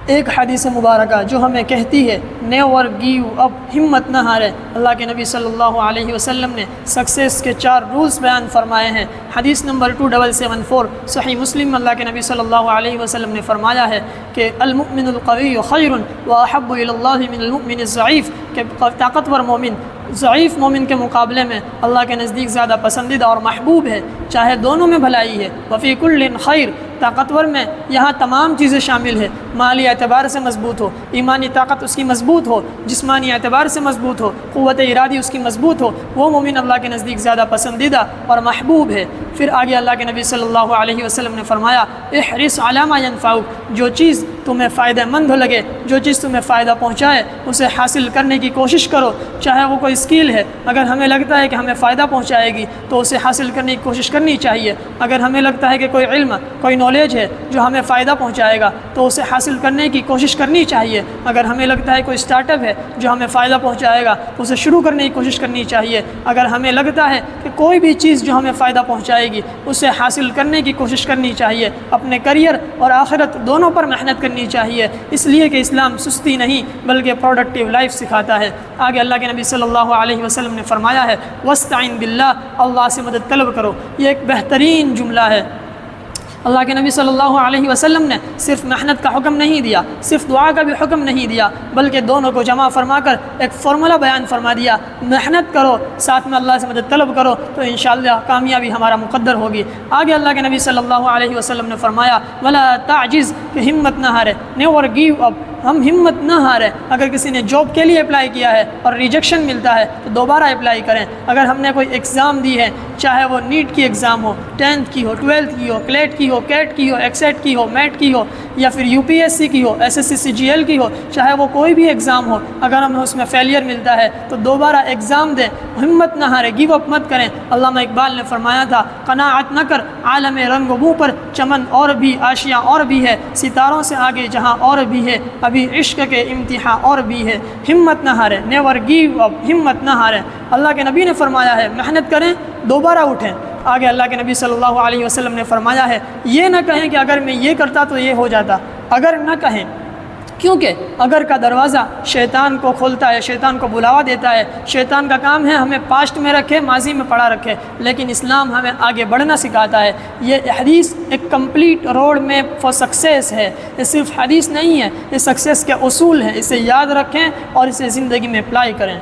ایک حدیث مبارکہ جو ہمیں کہتی ہے نیور گیو اپ، ہمت نہ ہارے۔ اللہ کے نبی صلی اللہ علیہ وسلم نے سکسیس کے 4 رولز بیان فرمائے ہیں۔ حدیث نمبر 2774 صحیح مسلم میں اللہ کے نبی صلی اللہ علیہ وسلم نے فرمایا ہے کہ المؤمن القوی خیر واحب الی اللہ من المؤمن الضعیف، کہ طاقتور مومن ضعیف مومن کے مقابلے میں اللہ کے نزدیک زیادہ پسندیدہ اور محبوب ہے، چاہے دونوں میں بھلائی ہے۔ وفی کل خیر، طاقتور میں یہاں تمام چیزیں شامل ہے، مالی اعتبار سے مضبوط ہو، ایمانی طاقت اس کی مضبوط ہو، جسمانی اعتبار سے مضبوط ہو، قوت ارادی اس کی مضبوط ہو، وہ مومن اللہ کے نزدیک زیادہ پسندیدہ اور محبوب ہے۔ پھر آگے اللہ کے نبی صلی اللہ علیہ وسلم نے فرمایا احرص علی ما ینفعک، جو چیز تمہیں فائدہ مند ہو لگے، جو چیز تمہیں فائدہ پہنچائے اسے حاصل کرنے کی کوشش کرو، چاہے وہ کوئی اسکل ہے، اگر ہمیں لگتا ہے کہ ہمیں فائدہ پہنچائے گی تو اسے حاصل کرنے کی کوشش کرنی چاہیے۔ اگر ہمیں لگتا ہے کہ کوئی علم، کوئی نالج ہے جو ہمیں فائدہ پہنچائے گا تو اسے حاصل کرنے کی کوشش کرنی چاہیے۔ اگر ہمیں لگتا ہے کوئی اسٹارٹ اپ ہے جو ہمیں فائدہ پہنچائے گا تو اسے شروع کرنے کی کوشش کرنی چاہیے۔ اگر ہمیں لگتا ہے کہ کوئی بھی چیز جو ہمیں فائدہ پہنچائے گی اسے حاصل کرنے کی کوشش کرنی چاہیے۔ اپنے کریئر اور آخرت دونوں پر محنت کرنی چاہیے، اس لیے کہ اسلام سستی نہیں بلکہ پروڈکٹیو لائف سکھاتا ہے۔ آگے اللہ کے نبی صلی اللہ علیہ وسلم نے فرمایا ہے وَاسْتَعِن بِاللَّهِ، اللہ سے مدد طلب کرو۔ یہ ایک بہترین جملہ ہے۔ اللہ کے نبی صلی اللہ علیہ وسلم نے صرف محنت کا حکم نہیں دیا، صرف دعا کا بھی حکم نہیں دیا، بلکہ دونوں کو جمع فرما کر ایک فارمولہ بیان فرما دیا، محنت کرو ساتھ میں اللہ سے مدد طلب کرو تو انشاءاللہ کامیابی ہمارا مقدر ہوگی۔ آگے اللہ کے نبی صلی اللہ علیہ وسلم نے فرمایا وَلَا تَعْجِز، کہ ہمت نہ ہارے، نیور گیو اپ، ہم ہمت نہ ہاریں۔ اگر کسی نے جاب کے لیے اپلائی کیا ہے اور ریجیکشن ملتا ہے تو دوبارہ اپلائی کریں۔ اگر ہم نے کوئی ایگزام دی ہے، چاہے وہ نیٹ کی ایگزام ہو، 10th کی ہو، 12th کی ہو، کلیٹ کی ہو، کیٹ کی ہو، ایکسیٹ کی ہو، میٹ کی ہو، یا پھر UPSC کی ہو، SSC CGL کی ہو، چاہے وہ کوئی بھی ایگزام ہو، اگر ہمیں اس میں فیلئر ملتا ہے تو دوبارہ ایگزام دیں، ہمت نہ ہاریں، گیو اپ مت کریں۔ علامہ اقبال نے فرمایا تھا قناعت نہ کر عالم رنگ و بو پر، چمن اور بھی آشیاں اور بھی ہے، ستاروں سے آگے جہاں اور بھی ہے، ابھی عشق کے امتحان اور بھی ہے۔ ہمت نہ ہاریں، نیور گیو اپ، ہمت نہ ہاریں۔ اللہ کے نبی نے فرمایا ہے محنت کریں، دوبارہ اٹھیں۔ آگے اللہ کے نبی صلی اللہ علیہ وسلم نے فرمایا ہے یہ نہ کہیں کہ اگر میں یہ کرتا تو یہ ہو جاتا، اگر نہ کہیں، کیونکہ اگر کا دروازہ شیطان کو کھولتا ہے، شیطان کو بلاوا دیتا ہے۔ شیطان کا کام ہے ہمیں پاسٹ میں رکھے، ماضی میں پڑا رکھے، لیکن اسلام ہمیں آگے بڑھنا سکھاتا ہے۔ یہ حدیث ایک complete road map for success ہے، یہ صرف حدیث نہیں ہے، یہ سکسیس کے اصول ہیں، اسے یاد رکھیں اور اسے زندگی میں اپلائی کریں۔